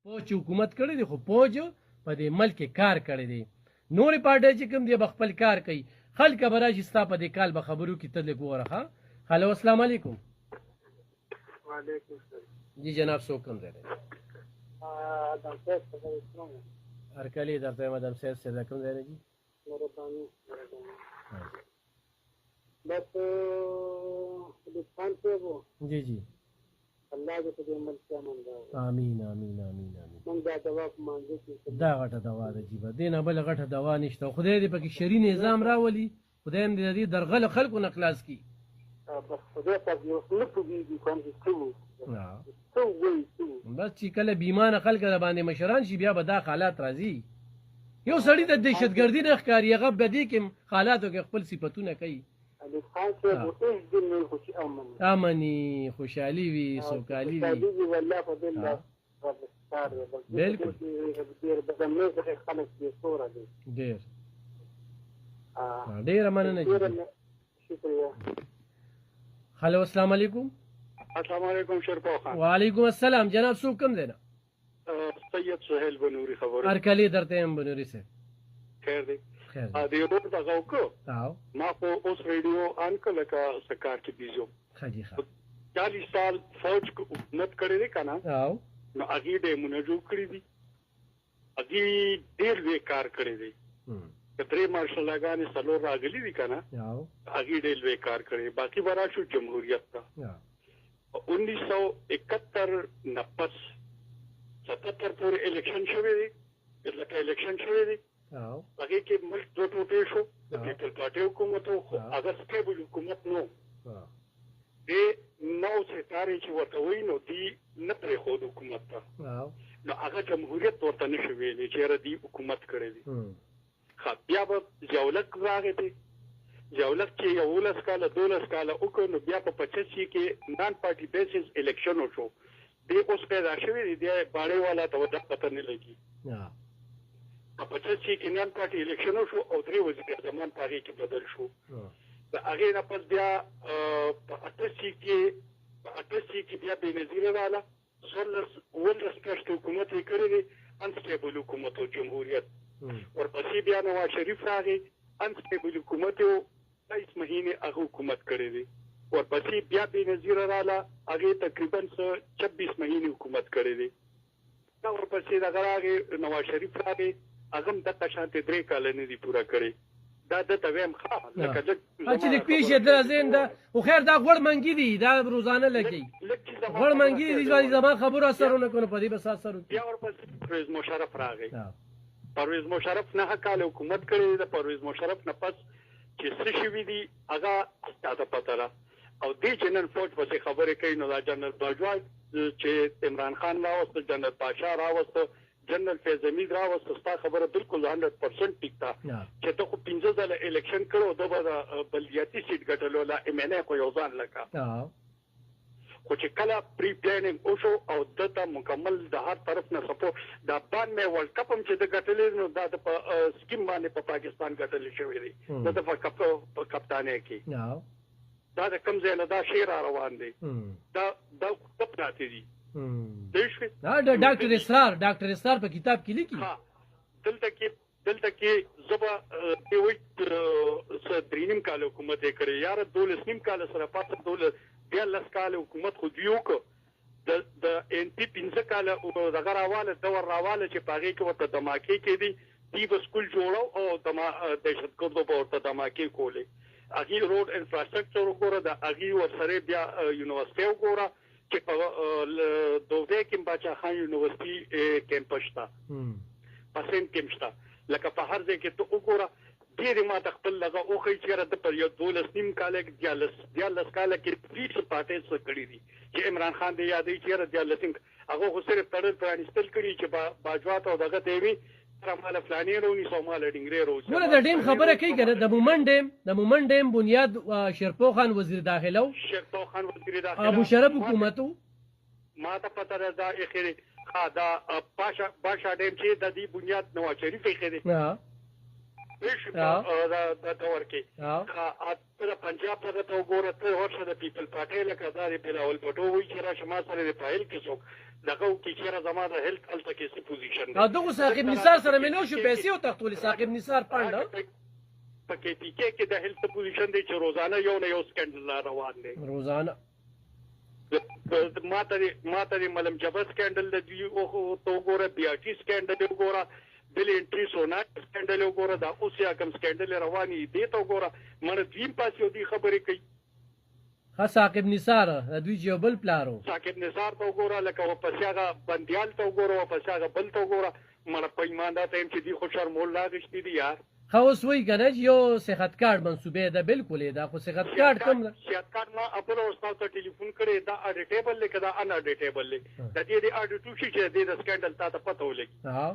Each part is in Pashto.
فوج حکومت کړی دی خو فوج په دې ملک کار کړی دی نورې پارټۍ چې کوم دی به خپل کار کوي خلک به راشي ستا په دې کال به خبرو کې ته لږ وګوره ښه هلو السلام علیکم وعلیکم السلام جی جناب څوک کوم ځای دی هرکلی درته یم ادم صاحب صاحب کوم ځای دی جی بس خان صاحب جی جی الله دې په دې ملک کې امن راوړي آمین آمین آمین آمین موږ دا دوا په مانځو کې دا غټه دوا ده جی به دې نه بله غټه دوا نشته خدای دې پکې شرعي نظام راولي خدای هم دې د دې درغله خلکو نه خلاص کړي بس خدای پاک یو څه نه پوهېږي کوم چې څه وایي څه وایي بس چې کله بیمانه خلک د باندې مشران شي بیا به دا حالات راځي یو سړی د دهشتګردي نه ښکاري هغه به دې کې حالاتو کې خپل صفتونه کوي خان صاحب اوس دې نه خو چې امني خوشحالي وي سوکالي وي والله په دې الله بالکل ډېر بدمنه خلک دې سوره دي ډېره مننه جی شکریہ هلو السلام علیکم السلام علیکم شرپا خان وعلیکم السلام جناب څوک کوم دی نه سید سهیل بنوري خبره هرکلی درته یم بنوري صاحب خیر دی خیر دی روډ دغه وکړو ما خو اوس ریډیو آن کړ لکه سکار کې بیزو ښه جي ښه 40 سال فوج حکومت کړی دی که نه نو هغې ډیمونه جوړ کړي دي هغې ډېر لوی کار کړی دی که درې مارشالاګانې څلور راغلي دي که نه هغې ډېر لوی کار کړی باقي به راشو جمهوریت ته 1971 نه پس 77 پورې الیکشن شوی دی لکه الیکشن شوی دی هغې کې ملک دوه ټوټې شو د پیپل پارټۍ حکومت و خو هغه سټیبل حکومت نه و دې نو ستارې چې ورته وایي نو دې نه پرېښود حکومت ته نو هغه جمهوریت ورته نه شو ویلی چې یاره دې حکومت کړی دی ښه بیا به ضیاءالحق راغی دی ضیاءالحق چې 11 کاله 12 کاله وکړ نو بیا په 85 کې نان پارټي بیسز الیکشن وشو دې اوس پیدا شوی دی دی باړې والا ته ورته پته نه لګي په 85 کې نان پارټي الیکشن وشو او درې وزیر اعظمان په هغې کې بدل شو د هغې نه پس بیا په 88 کې بیا بېنظیره راغله 11 میاشتې حکومت یې کړی دی انسټیبل حکومت و جمهوریت ورپسې بیا نواز شریف راغی انسټیبل حکومت و 22 مهینې هغه حکومت کړی دی ورپسې بیا بېنظیره راغله هغې تقریبا 26 مهینې حکومت کړی دی دا ورپسې دغه راغی نواز شریف راغی هغه هم دغه شانتې 3 کاله نه دي پوره کړی دا دته ویم ښه لکه چې لږ پیش یې در ذهن ده خو خیر دا غوړ منګي دي دا روزانه لګي غوړ منګي دي باندې زما خبرو اثر ونه کړو په دې بس اثر وکړي بیا ورپسې پرویز مشرف راغی پرویز مشرف 9 کاله حکومت کړی دی پرویز مشرف نه پس چې څه شوي دي هغه تاته پته ده او دې چې نن فوج پسې خبرې کوي نو دا جنرال باجوا چې عمران خان راوسته جنرال پاشا راوسته جنرال فیض حمید راوسته ستا خبره بالکل 100% ټیک ده چې ته خو 15 ځله الیکشن کړو دا به بلدیاتي سیټ ګټلو لا ام ان ای خو یو ځان لکه خو چې کله پری پلانینګ وشو او دته مکمل د هر طرف نه سپورټ دا باندې مې ورلد کپ هم چې د ګټلې نو دا د سکیم باندې په پاکستان ګټلې شوی دی دا د کپتانۍ کې دا د کوم ځای نه دا شعر روان دی دا پراته دي ډاکټر اسرار په کتاب کې لیکي دلته کې زبا دی وایي 3 کال حکومت یې کړی یاره 12 کال سره پاتې 12 کال حکومت خو دی وکړ د ان پی 15 کال دغه راواله دور راواله چې په هغې کې ورته دماکې کېدي دی به سکول جوړو او دهشتګردو به ورته دماکې کولې هغې روډ انفراسټرکچر وګوره د هغې ورسره بیا یونیورسټۍ وګوره چې په دوبۍ کې باچا خان یونیورسټي کیمپس شته په سند کې شته لکه په هر ځای کې ته وګوره ډېرې ما ته خپل دغه وښیي چې یاره ده پر یو 12 کاله کې 14 کاله کې پولیسو پارټۍ څه کړي دي چې عمران خان دې یادوي چې یاره 14 هغه خو صرف تړل پرانیستل کړي چې باجوا ته او دغه ته یې وي ماله فلانې رونیسو ماله ډنګرې روسي ګوره د ډیم خبره کوي که نه د مومن ډیم بنیاد شیرپو خان وزیر داخله و ابو شرف حکومت و ما ته پته ده دا ایښې دا باشا ډیم چې د دې بنیاد نواز شریف ایښې دی دا دور کې ته پنجاب ته وګوره ته ورشه د پیپل پارټۍ لکه دا د بلاول بټو وایي چې راشه ما سره د فایل کې څوک دغه کې چیرې زما د هیلث هلته کې څه پوزیشن دی او دغه ثاقب نثار سره ملو شو پیسې او تختولې ثاقب نثار پاند په کې پی کې د هیلث پوزیشن دی چې روزانه یو نه یو سکندل روان دی روزانه ماته ملم جبر سکندل دی او تو ګوره بیا ټی سکندل ګوره بل انټری سونا سکندل ګوره دا اوس یا کوم سکندل رواني دی ته ګوره مړ دیم پاسې دی خبرې کوي ها ثاقب نثار دوی جو بل پلارو ثاقب نثار ته ګوره لکه و پسیاغه بندیال ته ګوره و پسیاغه بل ته ګوره مړ په ایمان دا ټیم چې دی خو شرمول لاغشتي دی یار خو اوس وی کنه یو صحت کارت منسوبه ده بالکل دا خو صحت کارت کوم صحت کارت ما خپل اوستا ته ټلیفون کړی دا اډیټیبل لیک دا ان اډیټیبل لیک د دې اډیټو شي چې د سکندل ته پته ولګي ها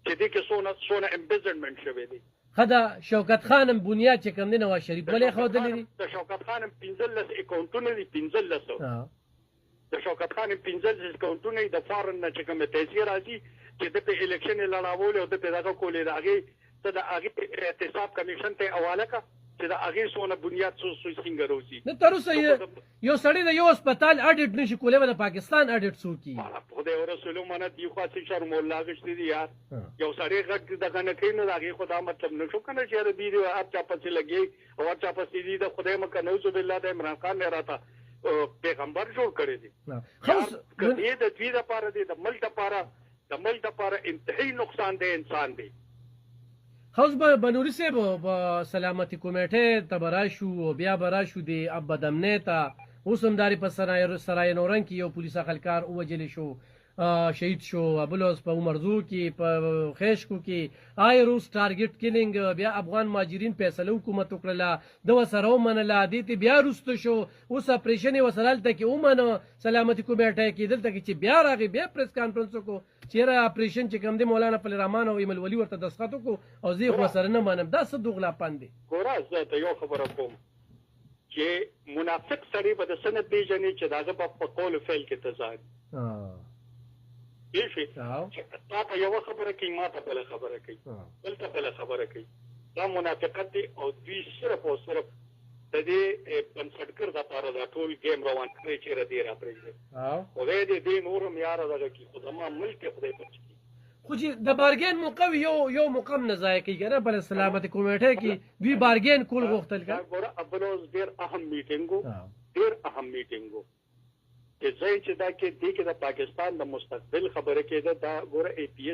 چې دې کې سونه امبیزمنت شوی دی خدا شوکت خانم بنیاد چې کوم دی نواز شریف ولې خو دلی د شوکت خانم 15 اکاونټونه دي 15 د شوکت خانم 15 اکاونټونه د فارن نه چې کوم تاثیر راځي چې د الیکشن لړاول او د دغه کولې راغی ته د هغه احتساب کمیشن ته حواله کا چې د هغه سونه بنیاد څه څنګه روزي نو تر اوسه یو سړی د یو هسپتال اډیټ نشي کولای د پاکستان اډیټ څو کی خدای او رسول مانه دی خو چې شرم الله غشتي دی یار یو سړی غږ دغه نه کوي نو هغه خدا مطلب نشو کنه چې د دې اپ چا پسې لګي او چا پسې دی د خدای مکه نوذ بالله د عمران خان نه راته پیغمبر جوړ کړی دی خو دې د دې لپاره دی د ملک لپاره انتهایی نقصان دی انسان دی خوز بنوری صاحب سلامتی کمیټه تبراشو او بیا براشو دی اب بدمنه تا اوسمداري په سرای نورن کې یو پولیس خلکار او وجل شو شهید شو ابلوس په مرزو کې په خیشکو کې آیروس ټارګټ کیلینګ بیا افغان ماجرین فیصله حکومت وکړه د وسره ومنله دي بیا رست شو اوس اپریشن وسرال ته کې ومنه سلامتی کمیټه کې دلته کې چې بیا راغی بیا پریس کانفرنس کو چیرې اپریشن چې کوم دی مولانا فل رحمان او ایمل ولی ورته دسخط کو او زه خو سره نه مانم دا څه دوغلا پاندې ګوره زه ته یو خبره کوم چې منافق سړی به د سند پیژنې چې داغه په قول فعل کې تضاد یشي تا ته یو خبره کوي ما ته بل خبره کوي بلته بل خبره کوي دا منافقت دی او دوی صرف او صرف د دې بنسټګر د لپاره دا ټول گیم روان کړی چې را دی را پرېږدي خدای دې نورم یار دغه کې خدای ملک خدای پچ کی خو چې د بارګین موقوي یو مقام نه ځای کوي کنه بل سلامتی کمیټه کې دوی بارګین کول غوښتل کا ګوره ابلوز ډیر اهم میټینګو چې ځای چې دا کې دی کې د پاکستان د مستقبل خبره کې دا ګوره اي پی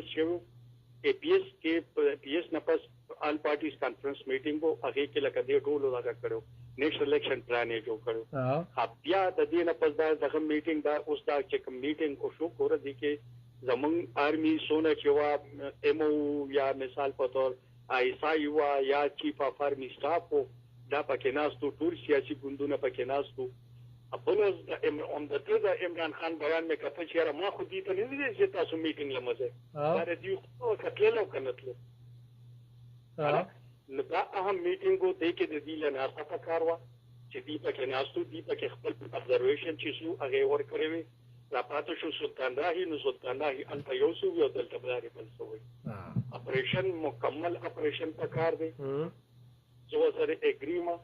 ایس نه پس آل پارټیز کانفرنس میټینګ وو هغه کې لکه دې ټولو دا کړو نیکسټ الیکشن پلان یې جوړ کړو بیا د دې نه پس دا دغه میټینګ دا اوس دا چې کوم میټینګ او شو ګوره دی کې زمونږ آرمي سونه چې وا ایم او یا مثال په تور آی ایس آی وا یا چیف اف آرمي سټاف دا پکې ناستو ټول سیاسي ګوندونه پکې ناستو ابلوز د عمران خان بیان مې کته چې ما خو دې ته نه دي چې تاسو میټینګ لمزه دا دې خو کتل او کنتل نو دا اهم میټینګ وو د کې د دې له ناسه پکاروا چې دې پکې ناستو دې پکې خپل ابزرویشن چې سو هغه ور کړی وي را پاتې شو سلطان راهي الته یو سو یو دلته بلاري بل سوی اپریشن مکمل اپریشن پکار دی جو سره اګریما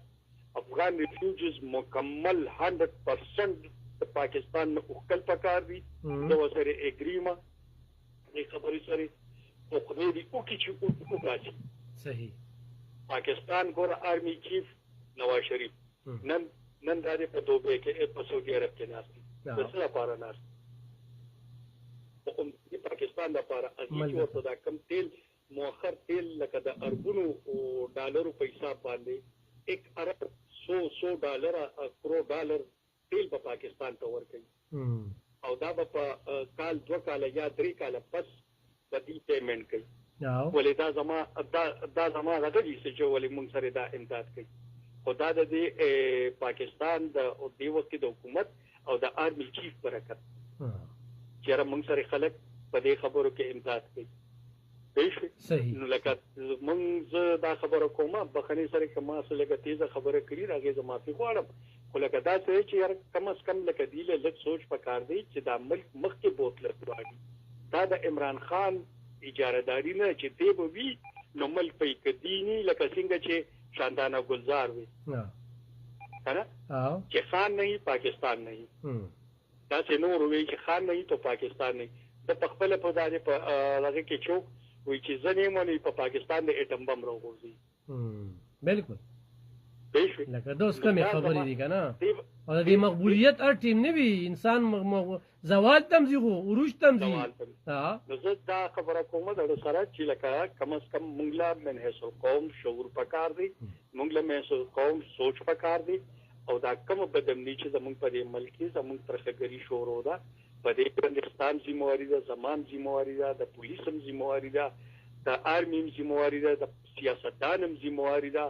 افغان ریفیوجز مکمل 100% پاکستان میں اخکل پکار دی جو سره اګریما دې خبرې سره او خدای دې او کی چې او کاشي صحیح پاکستان ګور آرمی چیف نواز شریف نن دا دې په دوبه کې په سعودي عرب کې ناست د څه لپاره ناست د پاکستان لپاره اځي ورته دا کم تیل مؤخر تیل لکه د اربونو او ډالرو په حساب باندې 1 ارب 100 ډالر کرو ډالر تیل په پاکستان ته ورکړي او دا په کال 2 کال یا 3 کال پس بدی پیمنٹ کوي ولې دا زما راځي چې ولې مونږ سره دا امداد کوي خدا د دې پاکستان د دې وخت د حکومت او د آرمی چیف برکت چې موږ سره خلک په دې خبرو کې امداد کوي صحیح نو لکه موږ دا خبره کومه بخنی سره کما سره لکه تیزه خبره کړی راغی زه معافي غواړم خو لکه دا څه چې یار کم از کم لکه دی له لږ سوچ پکار دی چې دا ملک مخکې بوتل غواړي دا د عمران خان اجارهداري نه چې دی به وي نو ملک په کدینی لکه څنګه چې شاندانه گلزار وي کنه چې خان نہیں پاکستان نہیں داسې نور وایي چې خان نه وي تو پاکستان نه د خپل په دانه په هغه کې چوک وایي چې ځنې مونږ په پاکستان د اټم بم راوغورځي بالکل پېښې لکه دوس کمې خبرې دي کنه او د مقبولیت ار ټیم نه وي انسان زوال تمزي خو عروج تمزي نو زه دا خبره کوم د سره چې لکه کم از کم مونږ لا من حیث القوم شعور پکار دی مونږ له من حیث القوم سوچ پکار دی او دا کوم بدمنی چې زمونږ په دې ملک کې زمونږ ترخګری شروع ده په دې پاکستان ذمہواری ده زمان ذمہواری ده د پولیسم ذمہواری ده د آرمیم ذمہواری ده د سیاستدانم ذمہواری ده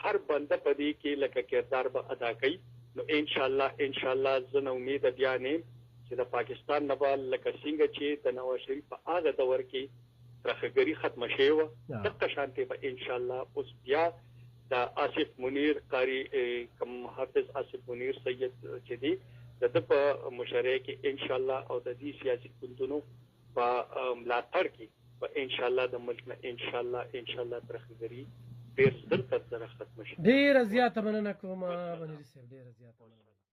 هر بنده په دې کې لکه کردار به ادا کوي نو ان شاء الله زه امید بیا نه چې د پاکستان نه به لکه څنګه چې د نواز شریف په هغه دور کې ترخګری ختم شوی و دغه شانتي به ان شاء الله اوس بیا د آصف منیر قاری کم حافظ آصف منیر سید چې دی د په مشرۍ کې ان شاء الله او د دې سیاسي ګوندونو په ملاتړ کې په ان شاء الله د ملک نه ان شاء الله ترخګری ډیر زر تر ختم شي ډیر زیاته مننه کوم منیر صاحب ډیر زیاته